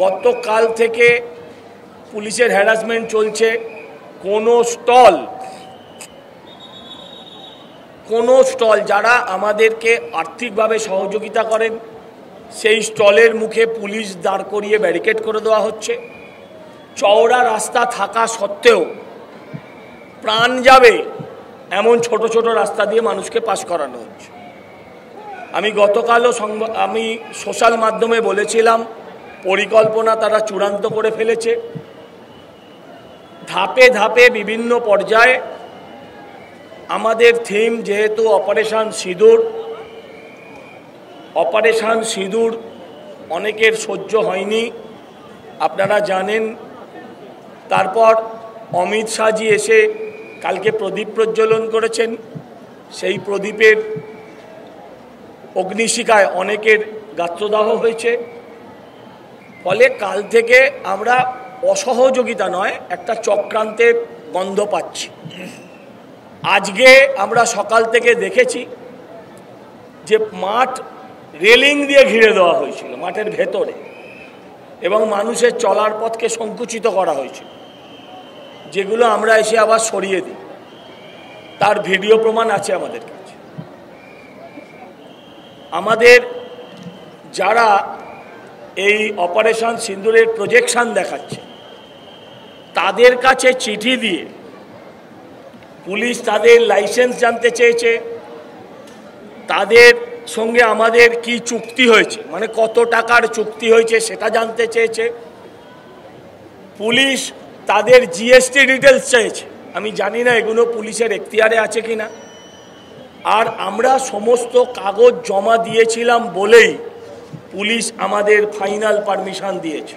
গতকাল থেকে পুলিশের হ্যারাসমেন্ট চলছে। কোনো স্টল যারা আমাদেরকে আর্থিকভাবে সহযোগিতা করেন সেই স্টলের মুখে পুলিশ দাঁড় করিয়ে ব্যারিকেড করে দেওয়া হচ্ছে। চওড়া রাস্তা থাকা সত্ত্বেও প্রাণ যাবে এমন ছোট ছোট রাস্তা দিয়ে মানুষকে পাস করানো হচ্ছে। আমি গতকালও আমি সোশ্যাল মাধ্যমে বলেছিলাম পরিকল্পনা তারা চূড়ান্ত করে ফেলেছে। ধাপে ধাপে বিভিন্ন পর্যায়ে আমাদের থিম যেহেতু অপারেশন সিঁদুর অনেকের সহ্য হয়নি, আপনারা জানেন। তারপর অমিত শাহজি এসে কালকে প্রদীপ প্রজ্বলন করেছেন, সেই প্রদীপের অগ্নিশিখায় অনেকের গাত্রদাহ হয়েছে। ফলে কাল থেকে আমরা অসহযোগিতা নয়, একটা চক্রান্তের গন্ধ পাচ্ছি। আজকে আমরা সকাল থেকে দেখেছি যে মাঠ রেলিং দিয়ে ঘিরে দেওয়া হয়েছিল মাঠের ভেতরে, এবং মানুষের চলার পথকে সংকুচিত করা হয়েছিল, যেগুলো আমরা এসে আবার সরিয়ে দিই। তার ভিডিও প্রমাণ আছে আমাদের কাছে। আমাদের যারা এই অপারেশন সিঁদুরের প্রজেকশন দেখাচ্ছে তাদের কাছে চিঠি দিয়ে পুলিশ তাদের লাইসেন্স জানতে চেয়েছে, তাদের সঙ্গে আমাদের কি চুক্তি হয়েছে, মানে কত টাকার চুক্তি হয়েছে সেটা জানতে চেয়েছে। পুলিশ তাদের জিএসটি ডিটেলস চেয়েছে। আমি জানি না এগুলো পুলিশের এখতিয়ারে আছে কিনা। আর আমরা সমস্ত কাগজ জমা দিয়েছিলাম বলেই পুলিশ আমাদের ফাইনাল পারমিশন দিয়েছে।